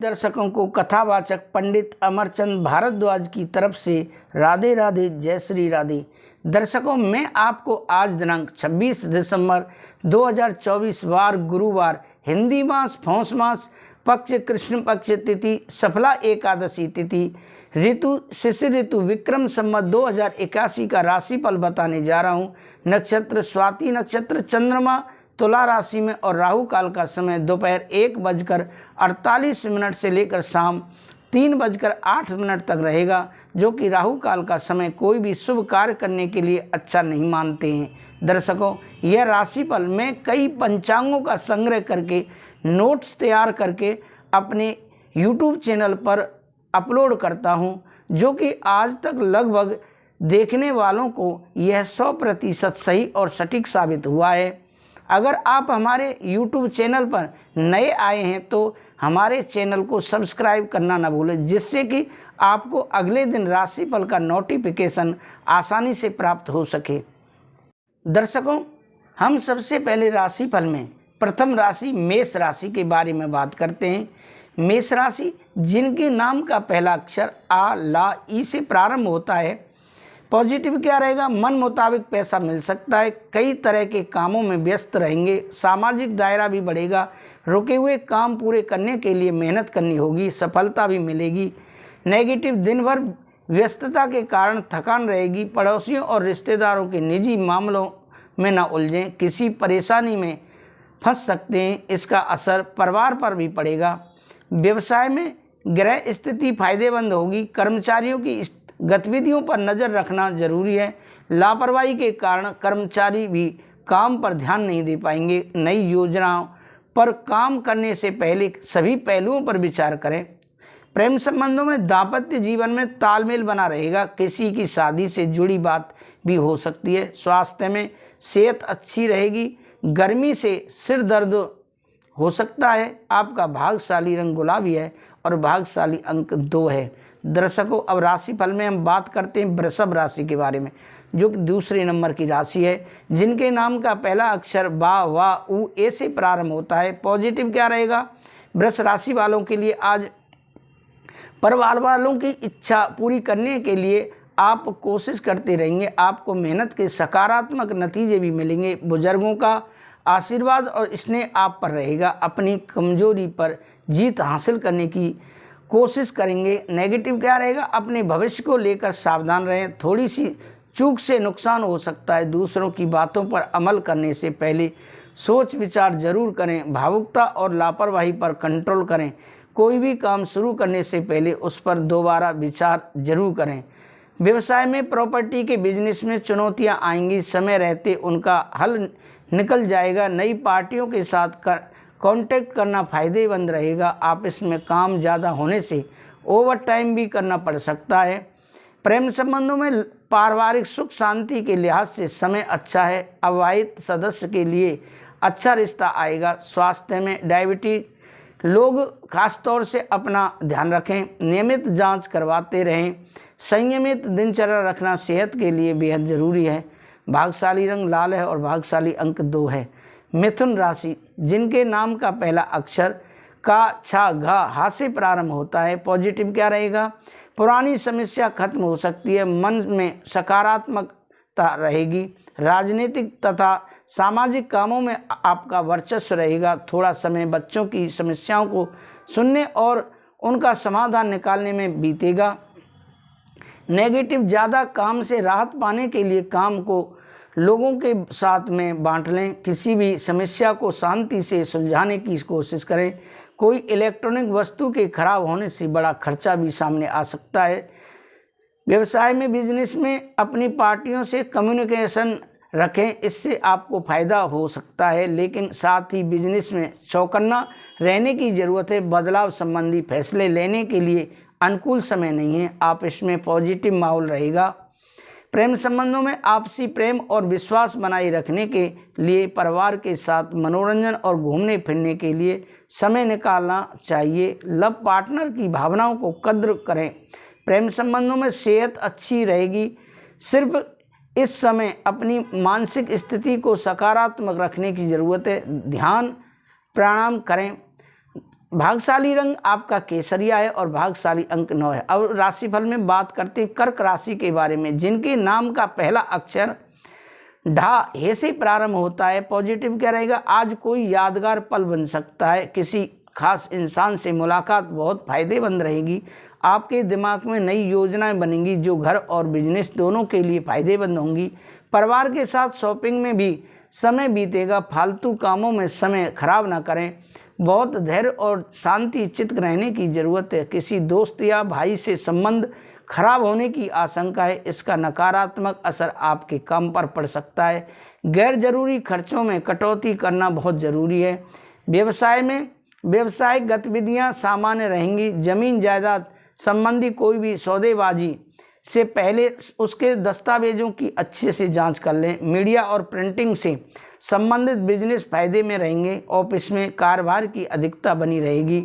दर्शकों को कथावाचक पंडित अमरचंद भारद्वाज की तरफ से राधे राधे, जय श्री राधे। दर्शकों, मैं आपको आज दिनांक 26 दिसंबर 2024 वार गुरुवार, हिंदी मास पौष मास, पक्ष कृष्ण पक्ष तिथि, सफला एकादशी तिथि, ऋतु शिशिर ऋतु, विक्रम संवत 2081 का राशिफल बताने जा रहा हूँ। नक्षत्र स्वाति नक्षत्र, चंद्रमा तुला राशि में और राहु काल का समय दोपहर 1:48 से लेकर शाम 3:08 तक रहेगा, जो कि राहु काल का समय कोई भी शुभ कार्य करने के लिए अच्छा नहीं मानते हैं। दर्शकों, यह राशिफल मैं कई पंचांगों का संग्रह करके नोट्स तैयार करके अपने YouTube चैनल पर अपलोड करता हूं, जो कि आज तक लगभग देखने वालों को यह 100% सही और सटीक साबित हुआ है। अगर आप हमारे YouTube चैनल पर नए आए हैं तो हमारे चैनल को सब्सक्राइब करना ना भूलें, जिससे कि आपको अगले दिन राशिफल का नोटिफिकेशन आसानी से प्राप्त हो सके। दर्शकों, हम सबसे पहले राशिफल में प्रथम राशि मेष राशि के बारे में बात करते हैं। मेष राशि जिनके नाम का पहला अक्षर आ, ला, ई से प्रारंभ होता है। पॉजिटिव क्या रहेगा? मन मुताबिक पैसा मिल सकता है, कई तरह के कामों में व्यस्त रहेंगे, सामाजिक दायरा भी बढ़ेगा, रुके हुए काम पूरे करने के लिए मेहनत करनी होगी, सफलता भी मिलेगी। नेगेटिव, दिन भर व्यस्तता के कारण थकान रहेगी, पड़ोसियों और रिश्तेदारों के निजी मामलों में न उलझें, किसी परेशानी में फंस सकते हैं, इसका असर परिवार पर भी पड़ेगा। व्यवसाय में ग्रह स्थिति फायदेमंद होगी, कर्मचारियों की गतिविधियों पर नज़र रखना जरूरी है। लापरवाही के कारण कर्मचारी भी काम पर ध्यान नहीं दे पाएंगे। नई योजनाओं पर काम करने से पहले सभी पहलुओं पर विचार करें। प्रेम संबंधों में दाम्पत्य जीवन में तालमेल बना रहेगा, किसी की शादी से जुड़ी बात भी हो सकती है। स्वास्थ्य में सेहत अच्छी रहेगी, गर्मी से सिर दर्द हो सकता है। आपका भाग्यशाली रंग गुलाबी है और भाग्यशाली अंक 2 है। दर्शकों, अब राशिफल में हम बात करते हैं वृषभ राशि के बारे में, जो कि दूसरे नंबर की राशि है, जिनके नाम का पहला अक्षर बा, वा, उ, ए से प्रारंभ होता है। पॉजिटिव क्या रहेगा? वृषभ राशि वालों के लिए आज परिवार वालों की इच्छा पूरी करने के लिए आप कोशिश करते रहेंगे, आपको मेहनत के सकारात्मक नतीजे भी मिलेंगे। बुजुर्गों का आशीर्वाद और स्नेह आप पर रहेगा, अपनी कमजोरी पर जीत हासिल करने की कोशिश करेंगे। नेगेटिव क्या रहेगा? अपने भविष्य को लेकर सावधान रहें, थोड़ी सी चूक से नुकसान हो सकता है। दूसरों की बातों पर अमल करने से पहले सोच विचार जरूर करें। भावुकता और लापरवाही पर कंट्रोल करें। कोई भी काम शुरू करने से पहले उस पर दोबारा विचार जरूर करें। व्यवसाय में प्रॉपर्टी के बिजनेस में चुनौतियां आएंगी, समय रहते उनका हल निकल जाएगा। नई पार्टियों के साथ कांटेक्ट करना फायदेमंद रहेगा। आप इसमें काम ज़्यादा होने से ओवर टाइम भी करना पड़ सकता है। प्रेम संबंधों में पारिवारिक सुख शांति के लिहाज से समय अच्छा है। अविवाहित सदस्य के लिए अच्छा रिश्ता आएगा। स्वास्थ्य में डायबिटीज लोग खासतौर से अपना ध्यान रखें, नियमित जांच करवाते रहें। संयमित दिनचर्या रखना सेहत के लिए बेहद ज़रूरी है। भाग्यशाली रंग लाल है और भाग्यशाली अंक 2 है। मिथुन राशि जिनके नाम का पहला अक्षर का, छा, घा, हा से प्रारंभ होता है। पॉजिटिव क्या रहेगा? पुरानी समस्या खत्म हो सकती है, मन में सकारात्मकता रहेगी। राजनीतिक तथा सामाजिक कामों में आपका वर्चस्व रहेगा। थोड़ा समय बच्चों की समस्याओं को सुनने और उनका समाधान निकालने में बीतेगा। नेगेटिव, ज़्यादा काम से राहत पाने के लिए काम को लोगों के साथ में बांट लें। किसी भी समस्या को शांति से सुलझाने की कोशिश करें। कोई इलेक्ट्रॉनिक वस्तु के खराब होने से बड़ा खर्चा भी सामने आ सकता है। व्यवसाय में बिजनेस में अपनी पार्टियों से कम्युनिकेशन रखें, इससे आपको फ़ायदा हो सकता है, लेकिन साथ ही बिजनेस में चौकन्ना रहने की ज़रूरत है। बदलाव संबंधी फैसले लेने के लिए अनुकूल समय नहीं है, आप इसमें पॉजिटिव माहौल रहेगा। प्रेम संबंधों में आपसी प्रेम और विश्वास बनाए रखने के लिए परिवार के साथ मनोरंजन और घूमने फिरने के लिए समय निकालना चाहिए। लव पार्टनर की भावनाओं को कद्र करें। प्रेम संबंधों में सेहत अच्छी रहेगी। सिर्फ इस समय अपनी मानसिक स्थिति को सकारात्मक रखने की ज़रूरत है। ध्यान प्राणायाम करें। भाग्यशाली रंग आपका केसरिया है और भाग्यशाली अंक 9 है। अब राशिफल में बात करते हैं कर्क राशि के बारे में, जिनके नाम का पहला अक्षर ढा हे से प्रारंभ होता है। पॉजिटिव क्या रहेगा, आज कोई यादगार पल बन सकता है। किसी खास इंसान से मुलाकात बहुत फायदेमंद रहेगी। आपके दिमाग में नई योजनाएं बनेंगी जो घर और बिजनेस दोनों के लिए फायदेमंद होंगी। परिवार के साथ शॉपिंग में भी समय बीतेगा। फालतू कामों में समय खराब ना करें। बहुत धैर्य और शांति चित्त रहने की ज़रूरत है। किसी दोस्त या भाई से संबंध खराब होने की आशंका है। इसका नकारात्मक असर आपके काम पर पड़ सकता है। गैर जरूरी खर्चों में कटौती करना बहुत ज़रूरी है। व्यवसाय में व्यावसायिक गतिविधियां सामान्य रहेंगी। जमीन जायदाद संबंधी कोई भी सौदेबाजी से पहले उसके दस्तावेजों की अच्छे से जांच कर लें। मीडिया और प्रिंटिंग से संबंधित बिजनेस फायदे में रहेंगे। ऑफिस में कार्यभार की अधिकता बनी रहेगी।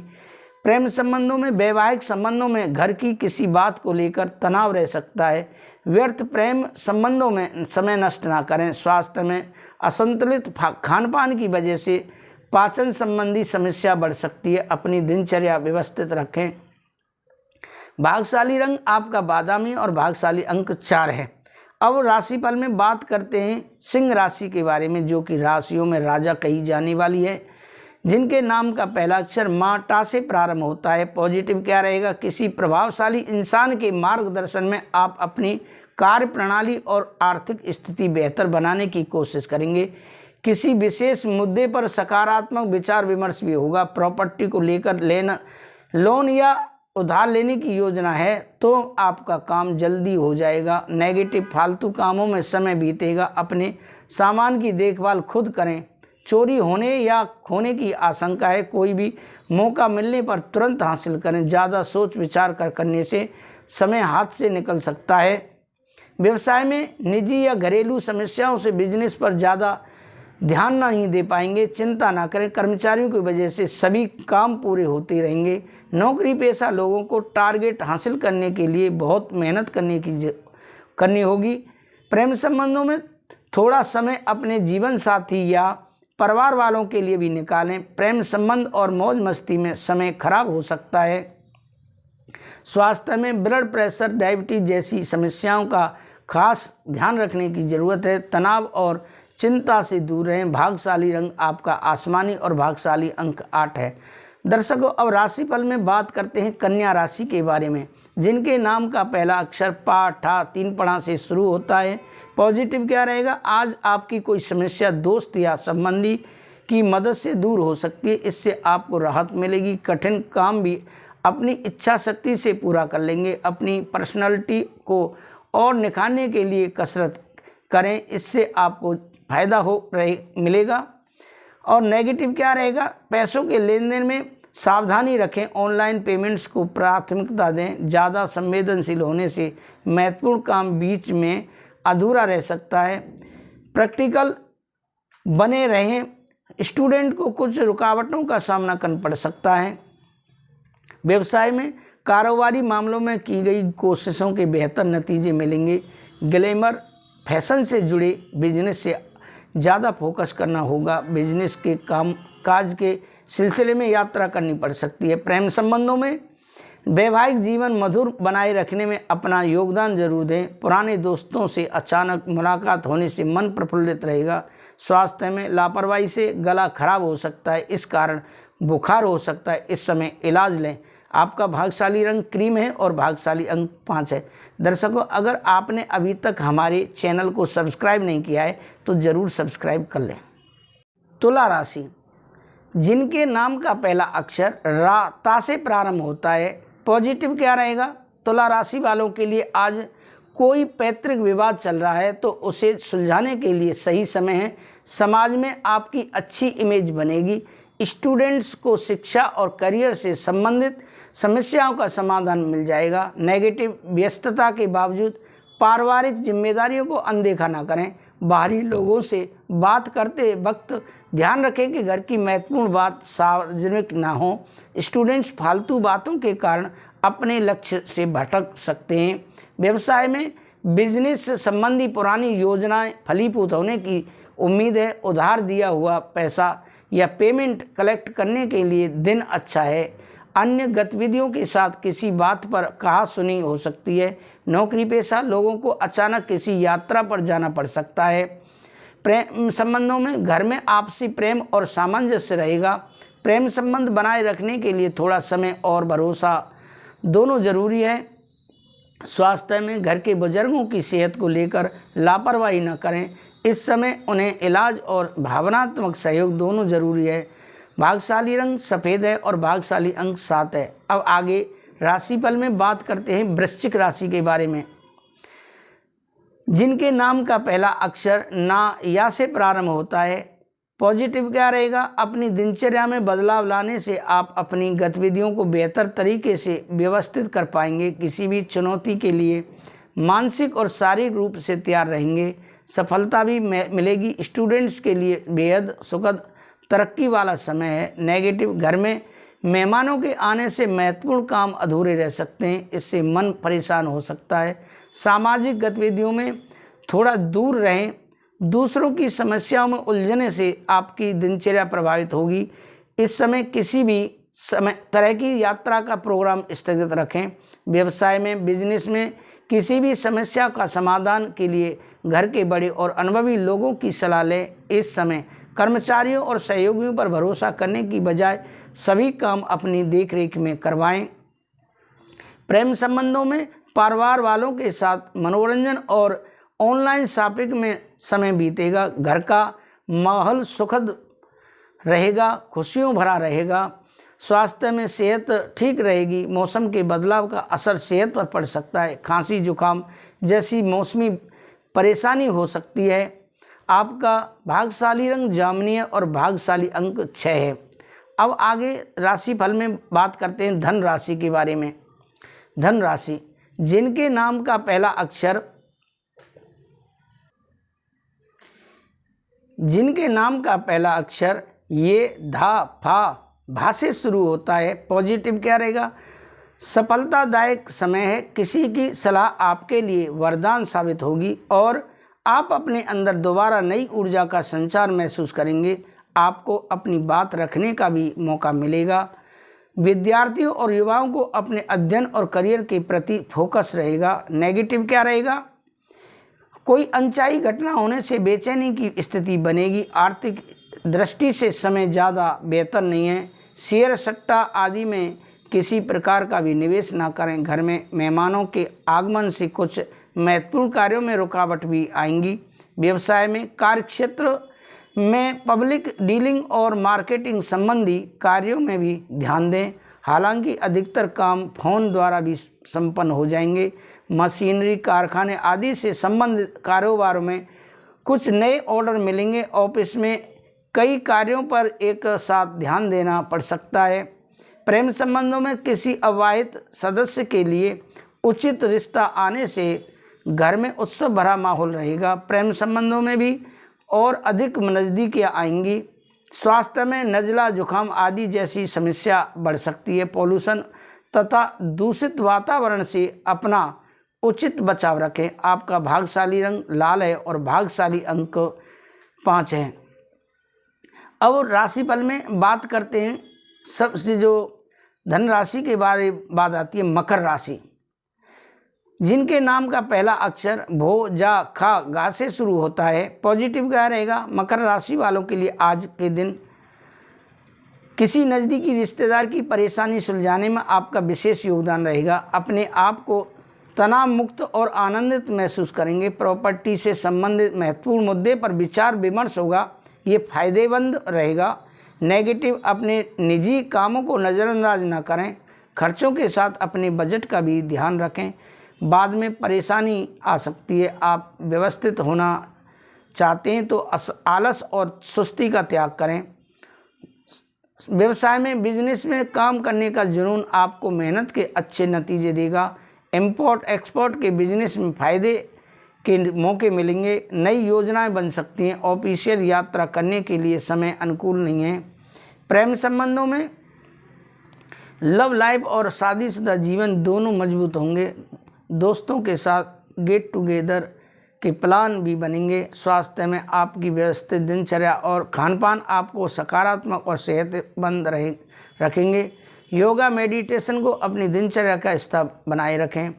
प्रेम संबंधों में वैवाहिक संबंधों में घर की किसी बात को लेकर तनाव रह सकता है। व्यर्थ प्रेम संबंधों में समय नष्ट ना करें। स्वास्थ्य में असंतुलित खान पान की वजह से पाचन संबंधी समस्या बढ़ सकती है। अपनी दिनचर्या व्यवस्थित रखें। भाग्यशाली रंग आपका बादामी और भाग्यशाली अंक 4 है। अब राशिफल में बात करते हैं सिंह राशि के बारे में, जो कि राशियों में राजा कही जाने वाली है, जिनके नाम का पहला अक्षर माँ टा से प्रारंभ होता है। पॉजिटिव क्या रहेगा, किसी प्रभावशाली इंसान के मार्गदर्शन में आप अपनी कार्य प्रणाली और आर्थिक स्थिति बेहतर बनाने की कोशिश करेंगे। किसी विशेष मुद्दे पर सकारात्मक विचार विमर्श भी होगा। प्रॉपर्टी को लेकर लोन या उधार लेने की योजना है तो आपका काम जल्दी हो जाएगा। नेगेटिव फालतू कामों में समय बीतेगा। अपने सामान की देखभाल खुद करें। चोरी होने या खोने की आशंका है। कोई भी मौका मिलने पर तुरंत हासिल करें। ज़्यादा सोच विचार करने से समय हाथ से निकल सकता है। व्यवसाय में निजी या घरेलू समस्याओं से बिजनेस पर ज़्यादा ध्यान नहीं दे पाएंगे। चिंता ना करें, कर्मचारियों की वजह से सभी काम पूरे होते रहेंगे। नौकरी पेशा लोगों को टारगेट हासिल करने के लिए बहुत मेहनत करनी होगी। प्रेम संबंधों में थोड़ा समय अपने जीवन साथी या परिवार वालों के लिए भी निकालें। प्रेम संबंध और मौज मस्ती में समय खराब हो सकता है। स्वास्थ्य में ब्लड प्रेशर, डायबिटीज जैसी समस्याओं का खास ध्यान रखने की ज़रूरत है। तनाव और चिंता से दूर रहें। भाग्यशाली रंग आपका आसमानी और भाग्यशाली अंक 8 है। दर्शकों, अब राशिफल में बात करते हैं कन्या राशि के बारे में, जिनके नाम का पहला अक्षर पा ठा 3 पढ़ा से शुरू होता है। पॉजिटिव क्या रहेगा, आज आपकी कोई समस्या दोस्त या संबंधी की मदद से दूर हो सकती है। इससे आपको राहत मिलेगी। कठिन काम भी अपनी इच्छा शक्ति से पूरा कर लेंगे। अपनी पर्सनालिटी को और निखारने के लिए कसरत करें। इससे आपको फायदा मिलेगा। और नेगेटिव क्या रहेगा, पैसों के लेन देन में सावधानी रखें। ऑनलाइन पेमेंट्स को प्राथमिकता दें। ज़्यादा संवेदनशील होने से महत्वपूर्ण काम बीच में अधूरा रह सकता है। प्रैक्टिकल बने रहें। स्टूडेंट को कुछ रुकावटों का सामना करना पड़ सकता है। व्यवसाय में कारोबारी मामलों में की गई कोशिशों के बेहतर नतीजे मिलेंगे। ग्लैमर फैशन से जुड़े बिजनेस से ज़्यादा फोकस करना होगा। बिजनेस के काम काज के सिलसिले में यात्रा करनी पड़ सकती है। प्रेम संबंधों में वैवाहिक जीवन मधुर बनाए रखने में अपना योगदान जरूर दें। पुराने दोस्तों से अचानक मुलाकात होने से मन प्रफुल्लित रहेगा। स्वास्थ्य में लापरवाही से गला खराब हो सकता है, इस कारण बुखार हो सकता है। इस समय इलाज लें। आपका भाग्यशाली रंग क्रीम है और भाग्यशाली अंक 5 है। दर्शकों, अगर आपने अभी तक हमारे चैनल को सब्सक्राइब नहीं किया है तो ज़रूर सब्सक्राइब कर लें। तुला राशि, जिनके नाम का पहला अक्षर रा ता से प्रारंभ होता है। पॉजिटिव क्या रहेगा, तुला राशि वालों के लिए आज कोई पैतृक विवाद चल रहा है तो उसे सुलझाने के लिए सही समय है। समाज में आपकी अच्छी इमेज बनेगी। स्टूडेंट्स को शिक्षा और करियर से संबंधित समस्याओं का समाधान मिल जाएगा। नेगेटिव व्यस्तता के बावजूद पारिवारिक जिम्मेदारियों को अनदेखा ना करें। बाहरी लोगों से बात करते वक्त ध्यान रखें कि घर की महत्वपूर्ण बात सार्वजनिक ना हो। स्टूडेंट्स फालतू बातों के कारण अपने लक्ष्य से भटक सकते हैं। व्यवसाय में बिजनेस संबंधी पुरानी योजनाएं फलीभूत होने की उम्मीद है। उधार दिया हुआ पैसा या पेमेंट कलेक्ट करने के लिए दिन अच्छा है। अन्य गतिविधियों के साथ किसी बात पर कहा सुनी हो सकती है। नौकरी पेशा लोगों को अचानक किसी यात्रा पर जाना पड़ सकता है। प्रेम संबंधों में घर में आपसी प्रेम और सामंजस्य रहेगा। प्रेम संबंध बनाए रखने के लिए थोड़ा समय और भरोसा दोनों जरूरी है। स्वास्थ्य में घर के बुजुर्गों की सेहत को लेकर लापरवाही न करें। इस समय उन्हें इलाज और भावनात्मक सहयोग दोनों जरूरी है। भाग्यशाली रंग सफ़ेद है और भाग्यशाली अंक 7 है। अब आगे राशिफल में बात करते हैं वृश्चिक राशि के बारे में। जिनके नाम का पहला अक्षर ना या से प्रारंभ होता है। पॉजिटिव क्या रहेगा? अपनी दिनचर्या में बदलाव लाने से आप अपनी गतिविधियों को बेहतर तरीके से व्यवस्थित कर पाएंगे। किसी भी चुनौती के लिए मानसिक और शारीरिक रूप से तैयार रहेंगे। सफलता भी मिलेगी। स्टूडेंट्स के लिए बेहद सुखद तरक्की वाला समय है। नेगेटिव, घर में मेहमानों के आने से महत्वपूर्ण काम अधूरे रह सकते हैं। इससे मन परेशान हो सकता है। सामाजिक गतिविधियों में थोड़ा दूर रहें। दूसरों की समस्याओं में उलझने से आपकी दिनचर्या प्रभावित होगी। इस समय किसी भी तरह की यात्रा का प्रोग्राम स्थगित रखें। व्यवसाय में, बिजनेस में किसी भी समस्या का समाधान के लिए घर के बड़े और अनुभवी लोगों की सलाह लें। इस समय कर्मचारियों और सहयोगियों पर भरोसा करने की बजाय सभी काम अपनी देखरेख में करवाएं। प्रेम संबंधों में परिवार वालों के साथ मनोरंजन और ऑनलाइन शॉपिंग में समय बीतेगा। घर का माहौल सुखद रहेगा, खुशियों भरा रहेगा। स्वास्थ्य में सेहत ठीक रहेगी। मौसम के बदलाव का असर सेहत पर पड़ सकता है। खांसी, जुकाम जैसी मौसमी परेशानी हो सकती है। आपका भाग्यशाली रंग जामुनी है और भाग्यशाली अंक 6 है। अब आगे राशिफल में बात करते हैं धन राशि के बारे में। धन राशि, जिनके नाम का पहला अक्षर ये भा से शुरू होता है। पॉजिटिव क्या रहेगा? सफलतादायक समय है। किसी की सलाह आपके लिए वरदान साबित होगी और आप अपने अंदर दोबारा नई ऊर्जा का संचार महसूस करेंगे। आपको अपनी बात रखने का भी मौका मिलेगा। विद्यार्थियों और युवाओं को अपने अध्ययन और करियर के प्रति फोकस रहेगा। नेगेटिव क्या रहेगा? कोई अनचाही घटना होने से बेचैनी की स्थिति बनेगी। आर्थिक दृष्टि से समय ज़्यादा बेहतर नहीं है। शेयर, सट्टा आदि में किसी प्रकार का भी निवेश ना करें। घर में मेहमानों के आगमन से कुछ महत्वपूर्ण कार्यों में रुकावट भी आएंगी। व्यवसाय में, कार्यक्षेत्र में पब्लिक डीलिंग और मार्केटिंग संबंधी कार्यों में भी ध्यान दें। हालांकि अधिकतर काम फोन द्वारा भी संपन्न हो जाएंगे। मशीनरी, कारखाने आदि से संबंधित कारोबारों में कुछ नए ऑर्डर मिलेंगे। ऑफिस में कई कार्यों पर एक साथ ध्यान देना पड़ सकता है। प्रेम संबंधों में किसी अविवाहित सदस्य के लिए उचित रिश्ता आने से घर में उत्सव भरा माहौल रहेगा। प्रेम संबंधों में भी और अधिक नज़दीकियाँ आएंगी। स्वास्थ्य में नज़ला, जुकाम आदि जैसी समस्या बढ़ सकती है। पॉल्यूशन तथा दूषित वातावरण से अपना उचित बचाव रखें। आपका भाग्यशाली रंग लाल है और भाग्यशाली अंक 5 है। अब राशिफल में बात करते हैं। सबसे जो धन राशि के बाद आती है मकर राशि, जिनके नाम का पहला अक्षर भो, जा, खा, गा से शुरू होता है। पॉजिटिव क्या रहेगा? मकर राशि वालों के लिए आज के दिन किसी नज़दीकी रिश्तेदार की परेशानी सुलझाने में आपका विशेष योगदान रहेगा। अपने आप को तनाव मुक्त और आनंदित महसूस करेंगे। प्रॉपर्टी से संबंधित महत्वपूर्ण मुद्दे पर विचार विमर्श होगा, ये फायदेमंद रहेगा। नेगेटिव, अपने निजी कामों को नज़रअंदाज न करें। खर्चों के साथ अपने बजट का भी ध्यान रखें, बाद में परेशानी आ सकती है। आप व्यवस्थित होना चाहते हैं तो आलस और सुस्ती का त्याग करें। व्यवसाय में, बिजनेस में काम करने का जुनून आपको मेहनत के अच्छे नतीजे देगा। इंपोर्ट एक्सपोर्ट के बिजनेस में फ़ायदे के मौके मिलेंगे। नई योजनाएं बन सकती हैं। ऑफिशियल यात्रा करने के लिए समय अनुकूल नहीं है। प्रेम संबंधों में लव लाइफ और शादीशुदा जीवन दोनों मजबूत होंगे। दोस्तों के साथ गेट टुगेदर के प्लान भी बनेंगे। स्वास्थ्य में आपकी व्यवस्थित दिनचर्या और खानपान आपको सकारात्मक और सेहतमंद रखेंगे। योगा मेडिटेशन को अपनी दिनचर्या का हिस्सा बनाए रखें।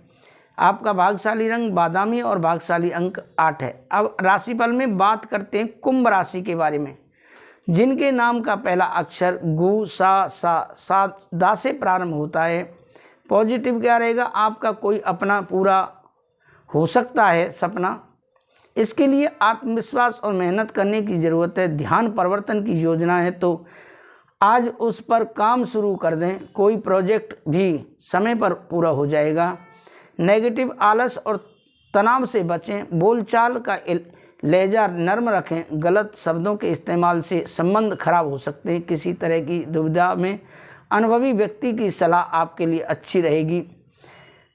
आपका भाग्यशाली रंग बादामी और भाग्यशाली अंक 8 है। अब राशिफल में बात करते हैं कुंभ राशि के बारे में, जिनके नाम का पहला अक्षर गु सा दा से प्रारंभ होता है। पॉजिटिव क्या रहेगा? आपका कोई अपना पूरा हो सकता है सपना। इसके लिए आत्मविश्वास और मेहनत करने की ज़रूरत है। ध्यान परिवर्तन की योजना है तो आज उस पर काम शुरू कर दें। कोई प्रोजेक्ट भी समय पर पूरा हो जाएगा। नेगेटिव आलस और तनाव से बचें। बोलचाल का लहजा नर्म रखें। गलत शब्दों के इस्तेमाल से संबंध खराब हो सकते हैं। किसी तरह की दुविधा में अनुभवी व्यक्ति की सलाह आपके लिए अच्छी रहेगी।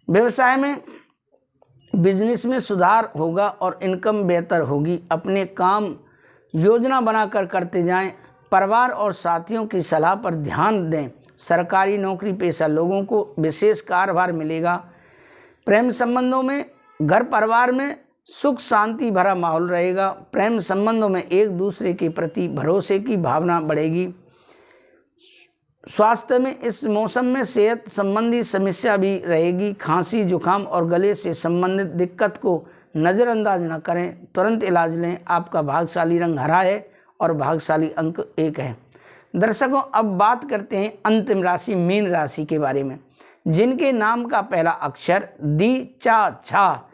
व्यवसाय में बिजनेस में सुधार होगा और इनकम बेहतर होगी। अपने काम योजना बनाकर करते जाएं। परिवार और साथियों की सलाह पर ध्यान दें। सरकारी नौकरी पेशा लोगों को विशेष कार्यभार मिलेगा। प्रेम संबंधों में घर परिवार में सुख शांति भरा माहौल रहेगा। प्रेम संबंधों में एक दूसरे के प्रति भरोसे की भावना बढ़ेगी। स्वास्थ्य में इस मौसम में सेहत संबंधी समस्या भी रहेगी। खांसी जुकाम और गले से संबंधित दिक्कत को नज़रअंदाज न करें, तुरंत इलाज लें। आपका भाग्यशाली रंग हरा है और भाग्यशाली अंक 1 है। दर्शकों, अब बात करते हैं अंतिम राशि मीन राशि के बारे में, जिनके नाम का पहला अक्षर दी चा छा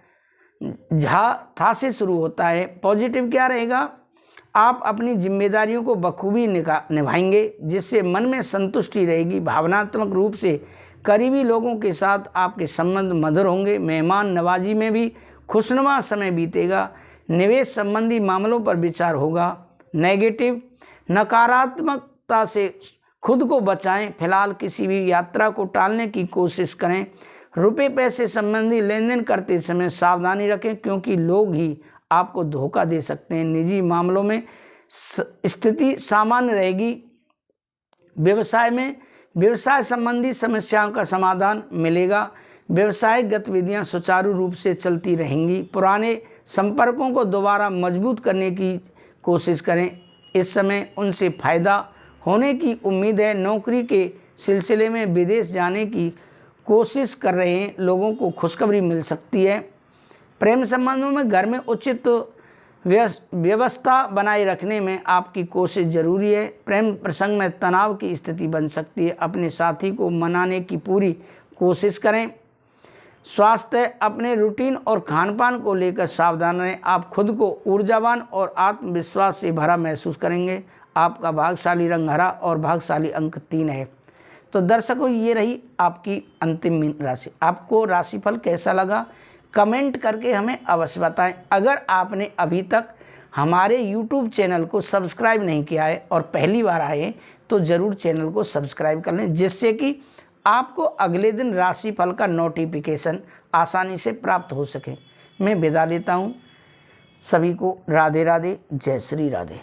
झा था से शुरू होता है। पॉजिटिव क्या रहेगा? आप अपनी जिम्मेदारियों को बखूबी निभाएंगे, जिससे मन में संतुष्टि रहेगी। भावनात्मक रूप से करीबी लोगों के साथ आपके संबंध मधुर होंगे। मेहमान नवाजी में भी खुशनुमा समय बीतेगा। निवेश संबंधी मामलों पर विचार होगा। नेगेटिव नकारात्मकता से खुद को बचाएं। फिलहाल किसी भी यात्रा को टालने की कोशिश करें। रुपए पैसे संबंधी लेन देन करते समय सावधानी रखें, क्योंकि लोग ही आपको धोखा दे सकते हैं। निजी मामलों में स्थिति सामान्य रहेगी। व्यवसाय में व्यवसाय संबंधी समस्याओं का समाधान मिलेगा। व्यवसायिक गतिविधियां सुचारू रूप से चलती रहेंगी। पुराने संपर्कों को दोबारा मजबूत करने की कोशिश करें। इस समय उनसे फायदा होने की उम्मीद है। नौकरी के सिलसिले में विदेश जाने की कोशिश कर रहे हैं लोगों को खुशखबरी मिल सकती है। प्रेम संबंधों में घर में उचित व्यवस्था बनाए रखने में आपकी कोशिश जरूरी है। प्रेम प्रसंग में तनाव की स्थिति बन सकती है। अपने साथी को मनाने की पूरी कोशिश करें। स्वास्थ्य अपने रूटीन और खानपान को लेकर सावधान रहें। आप खुद को ऊर्जावान और आत्मविश्वास से भरा महसूस करेंगे। आपका भाग्यशाली रंग हरा और भाग्यशाली अंक 3 है। तो दर्शकों, ये रही आपकी अंतिम मीन राशि। आपको राशिफल कैसा लगा कमेंट करके हमें अवश्य बताएं। अगर आपने अभी तक हमारे YouTube चैनल को सब्सक्राइब नहीं किया है और पहली बार आए तो ज़रूर चैनल को सब्सक्राइब कर लें, जिससे कि आपको अगले दिन राशिफल का नोटिफिकेशन आसानी से प्राप्त हो सके। मैं विदा लेता हूँ। सभी को राधे राधे, जय श्री राधे।